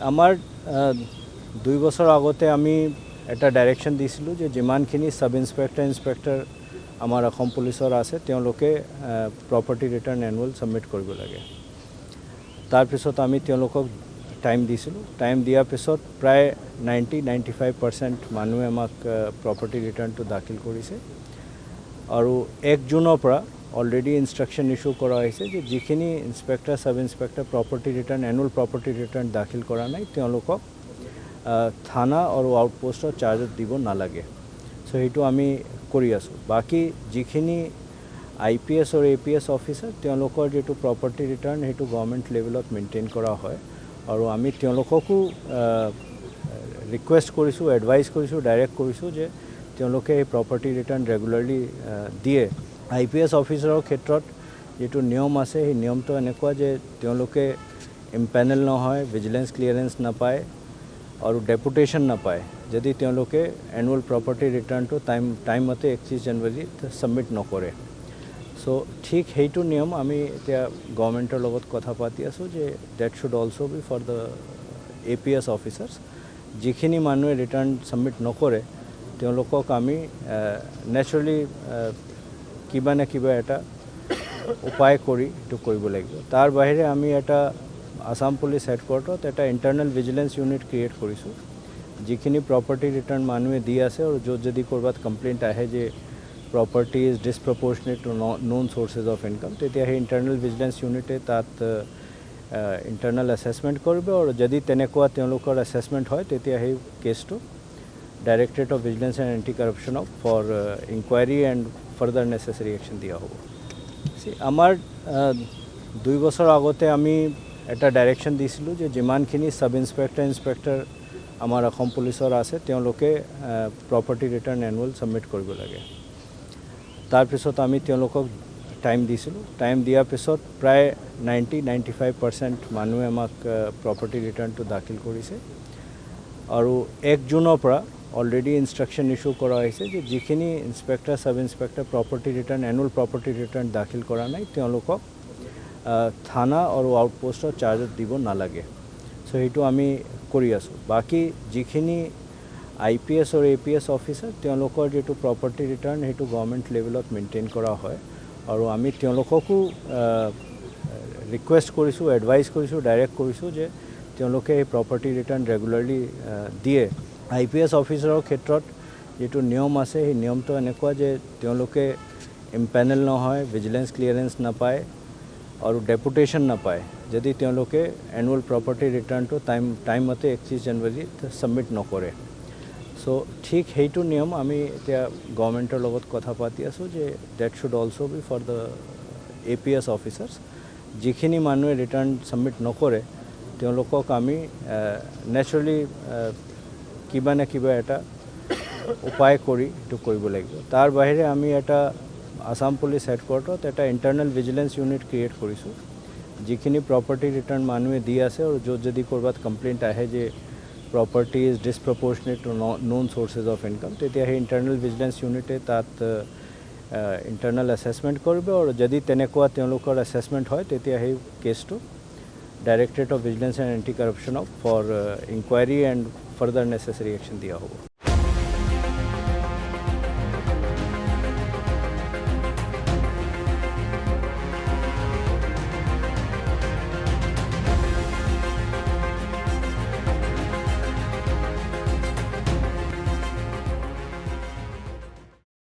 আমাৰ 2 বছৰ আগতে আমি এটা ডাইৰেকশন দিছিলোঁ যে যিমানখিনি সাব ইন্সপেক্টৰ আমাৰ অসম পুলিচৰ আছে তেওঁলোকে প্ৰপাৰ্টি ৰিটাৰ্ণ এনুৱেল সাবমিট কৰিব লাগে। তাৰপিছত আমি তেওঁলোকক টাইম দিছিলোঁ। টাইম দিয়াৰ পিছত প্ৰায় 90-95% মানুহে আমাক প্ৰপাৰ্টি ৰিটাৰ্ণটো দাখিল কৰিছে আৰু 1 জুনৰ পৰা অলৰেডি ইনষ্ট্ৰাকশ্যন ইছ্যু কৰা হৈছে যে যিখিনি inspector sub inspector property return annual property return দাখিল কৰা নাই তেওঁলোকক থানা আৰু আউটপোষ্টৰ চাৰ্জত দিব নালাগে। সো সেইটো আমি কৰি আছোঁ। বাকী যিখিনি IPS আৰু APS অফিচাৰ তেওঁলোকৰ যেটো প্ৰপাৰ্টি ৰিটাৰ্ণ সেইটো গভৰ্নমেণ্ট লেভেলত মেইনটেইন কৰা হয় আৰু আমি তেওঁলোককো ৰিকুৱেষ্ট কৰিছোঁ, এডভাইচ কৰিছোঁ, ডাইৰেক্ট কৰিছোঁ যে তেওঁলোকে এই প্ৰপাৰ্টি ৰিটাৰ্ণ ৰেগুলাৰলি দিয়ে। IPS অফিচাৰৰ ক্ষেত্ৰত যেটো নিয়ম আছে সেই নিয়মটো এনেকুৱা যে তেওঁলোকে ইম্পেনেল নহয়, ভিজিলেন্স ক্লিয়াৰেন্স নাপায় আৰু ডেপুটেশ্যন নাপায় যদি তেওঁলোকে এনুৱেল প্ৰপাৰ্টি ৰিটাৰ্ণটো টাইমতে 31 জানুৱাৰীত সাবমিট নকৰে। সো ঠিক সেইটো নিয়ম আমি এতিয়া গভৰ্নমেণ্টৰ লগত কথা পাতি আছোঁ যে that should also be for the APS officers. যিখিনি মানুহে ৰিটাৰ্ণ সাবমিট নকৰে তেওঁলোকক আমি নেচাৰেলি কিবা না কিবা এটা উপায় কৰি এইটো কৰিব লাগিব। তাৰ বাহিৰে আমি এটা আসাম পুলিচ হেডকোৱাৰ্টাৰত এটা ইণ্টাৰনেল ভিজিলেন্স ইউনিট ক্ৰিয়েট কৰিছোঁ। যিখিনি প্ৰপাৰ্টি ৰিটাৰ্ণ মানুহে দি আছে আৰু য'ত যদি ক'ৰবাত কমপ্লেইণ্ট আহে যে property is disproportionate to non sources of income তেতিয়া সেই ইণ্টাৰনেল ভিজিলেন্স ইউনিটে তাত ইণ্টাৰনেল এছেছমেণ্ট কৰিব আৰু যদি তেনেকুৱা তেওঁলোকৰ এছেছমেণ্ট হয় তেতিয়া সেই কেছটো directorate of vigilance and anti কৰাপশ্যনক for inquiry and further necessary action দিয়া হ'ব। আমাৰ 2 বছৰ আগতে আমি এটা ডাইৰেকশ্যন দিছিলোঁ যে যিমানখিনি সাব ইন্সপেক্টৰ আমাৰ অসম পুলিচৰ আছে তেওঁলোকে প্ৰপাৰ্টি ৰিটাৰ্ণ এনুৱেল সাবমিট কৰিব লাগে। তাৰপিছত আমি তেওঁলোকক টাইম দিছিলোঁ। টাইম দিয়াৰ পিছত প্ৰায় 90-95% মানুহে আমাক প্ৰপাৰ্টি ৰিটাৰ্ণটো দাখিল কৰিছে আৰু 1 জুনৰ পৰা অলৰেডি ইনষ্ট্ৰাকশ্যন ইছ্যু কৰা হৈছে যে যিখিনি inspector sub inspector property return annual property return দাখিল কৰা নাই তেওঁলোকক থানা আৰু আউটপোষ্টৰ চাৰ্জত দিব নালাগে। সো সেইটো আমি কৰি আছোঁ। বাকী যিখিনি IPS আৰু APS অফিচাৰ তেওঁলোকৰ যেটো প্ৰপাৰ্টি ৰিটাৰ্ণ সেইটো গভৰ্নমেণ্ট লেভেলত মেইনটেইন কৰা হয় আৰু আমি তেওঁলোককো ৰিকুৱেষ্ট কৰিছোঁ, এডভাইচ কৰিছোঁ, ডাইৰেক্ট কৰিছোঁ যে তেওঁলোকে এই প্ৰপাৰ্টি ৰিটাৰ্ণ ৰেগুলাৰলি দিয়ে। IPS অফিচাৰৰ ক্ষেত্ৰত যেটো নিয়ম আছে সেই নিয়মটো এনেকুৱা যে তেওঁলোকে ইম্পেনেল নহয়, ভিজিলেন্স ক্লিয়াৰেন্স নাপায় আৰু ডেপুটেশ্যন নাপায় যদি তেওঁলোকে এনুৱেল প্ৰপাৰ্টি ৰিটাৰ্ণটো টাইমতে 31 জানুৱাৰীত সাবমিট নকৰে। সো ঠিক সেইটো নিয়ম আমি এতিয়া গভৰ্নমেণ্টৰ লগত কথা পাতি আছোঁ যে that should also be for the APS officers. যিখিনি মানুহে ৰিটাৰ্ণ সাবমিট নকৰে তেওঁলোকক আমি নেচাৰেলি কিবা না কিবা এটা উপায় কৰি এইটো কৰিব লাগিব। তাৰ বাহিৰে আমি এটা আসাম পুলিচ হেডকোৱাৰ্টাৰত এটা ইণ্টাৰনেল ভিজিলেন্স ইউনিট ক্ৰিয়েট কৰিছোঁ। যিখিনি প্ৰপাৰ্টি ৰিটাৰ্ণ মানুহে দি আছে আৰু য'ত যদি ক'ৰবাত কমপ্লেইণ্ট আহে যে property is disproportionate to non sources of income তেতিয়া সেই ইণ্টাৰনেল ভিজিলেন্স ইউনিটে তাত ইণ্টাৰনেল এছেছমেণ্ট কৰিব আৰু যদি তেনেকুৱা তেওঁলোকৰ এছেছমেণ্ট হয় তেতিয়া সেই কেছটো directorate of vigilance and anti কৰাপশ্যনক for inquiry and further necessary action দিয়া হ'ব।